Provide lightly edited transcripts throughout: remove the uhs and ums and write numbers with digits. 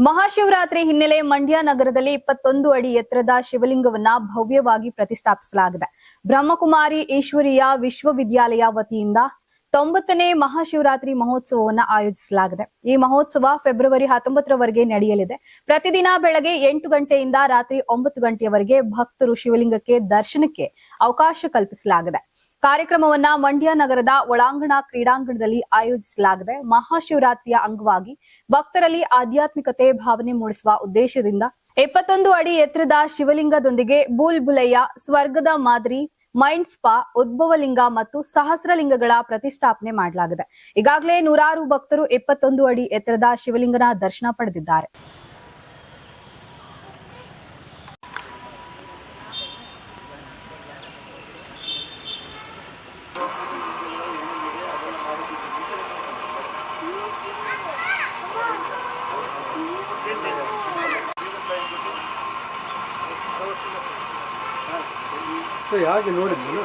ಮಹಾಶಿವರಾತ್ರಿ ಹಿನ್ನೆಲೆ ಮಂಡ್ಯ ನಗರದಲ್ಲಿ 21 ಅಡಿ ಎತ್ತರದ ಶಿವಲಿಂಗವನ್ನ ಭವ್ಯವಾಗಿ ಪ್ರತಿಷ್ಠಾಪಿಸಲಾಗಿದೆ. ಬ್ರಹ್ಮಕುಮಾರಿ ಈಶ್ವರೀಯ ವಿಶ್ವವಿದ್ಯಾಲಯ ವತಿಯಿಂದ 90ನೇ ಮಹಾಶಿವರಾತ್ರಿ ಮಹೋತ್ಸವವನ್ನು ಆಯೋಜಿಸಲಾಗಿದೆ. ಈ ಮಹೋತ್ಸವ ಫೆಬ್ರವರಿ 19ರವರೆಗೆ ನಡೆಯಲಿದೆ. ಪ್ರತಿದಿನ ಬೆಳಗ್ಗೆ 8 ಗಂಟೆಯಿಂದ ರಾತ್ರಿ 9 ಗಂಟೆಯವರೆಗೆ ಭಕ್ತರು ಶಿವಲಿಂಗಕ್ಕೆ ದರ್ಶನಕ್ಕೆ ಅವಕಾಶ ಕಲ್ಪಿಸಲಾಗಿದೆ. ಕಾರ್ಯಕ್ರಮವನ್ನ ಮಂಡ್ಯ ನಗರದ ಒಳಾಂಗಣ ಕ್ರೀಡಾಂಗಣದಲ್ಲಿ ಆಯೋಜಿಸಲಾಗಿದೆ. ಮಹಾಶಿವರಾತ್ರಿಯ ಅಂಗವಾಗಿ ಭಕ್ತರಲ್ಲಿ ಆಧ್ಯಾತ್ಮಿಕತೆ ಭಾವನೆ ಮೂಡಿಸುವ ಉದ್ದೇಶದಿಂದ 21 ಅಡಿ ಎತ್ತರದ ಶಿವಲಿಂಗದೊಂದಿಗೆ ಬುಲ್ಬುಲಯ್ಯ, ಸ್ವರ್ಗದ ಮಾದರಿ, ಮೈಂಡ್ ಸ್ಪಾ, ಉದ್ಭವಲಿಂಗ ಮತ್ತು ಸಹಸ್ರಲಿಂಗಗಳ ಪ್ರತಿಷ್ಠಾಪನೆ ಮಾಡಲಾಗಿದೆ. ಈಗಾಗಲೇ ನೂರಾರು ಭಕ್ತರು 21 ಅಡಿ ಎತ್ತರದ ಶಿವಲಿಂಗನ ದರ್ಶನ ಪಡೆದಿದ್ದಾರೆ. ಯಾಕೆ ನೋಡಿದ್ನು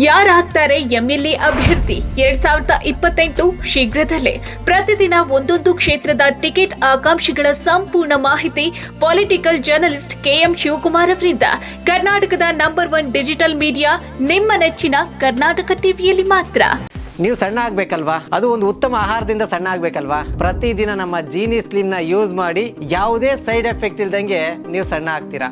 ಯಾರಾಗ್ತಾರೆ ಎಂಎಲ್ಎ ಅಭ್ಯರ್ಥಿ 2028 ಶೀಘ್ರದಲ್ಲೇ. ಪ್ರತಿದಿನ ಒಂದೊಂದು ಕ್ಷೇತ್ರದ ಟಿಕೆಟ್ ಆಕಾಂಕ್ಷಿಗಳ ಸಂಪೂರ್ಣ ಮಾಹಿತಿ ಪೊಲಿಟಿಕಲ್ ಜರ್ನಲಿಸ್ಟ್ ಕೆಎಂ ಶಿವಕುಮಾರ್ ಅವರಿಂದ. ಕರ್ನಾಟಕದ ನಂಬರ್ 1 ಡಿಜಿಟಲ್ ಮೀಡಿಯಾ ನಿಮ್ಮ ನೆಚ್ಚಿನ ಕರ್ನಾಟಕ ಟಿವಿಯಲ್ಲಿ ಮಾತ್ರ. ನೀವು ಸಣ್ಣ ಆಗ್ಬೇಕಲ್ವಾ? ಅದು ಒಂದು ಉತ್ತಮ ಆಹಾರದಿಂದ ಸಣ್ಣ ಆಗ್ಬೇಕಲ್ವಾ? ಪ್ರತಿದಿನ ನಮ್ಮ ಜೀನಿ ಸ್ಲಿಮ್ ನ ಯೂಸ್ ಮಾಡಿ ಯಾವುದೇ ಸೈಡ್ ಎಫೆಕ್ಟ್ ಇಲ್ದಂಗೆ ನೀವು ಸಣ್ಣ ಆಗ್ತೀರಾ.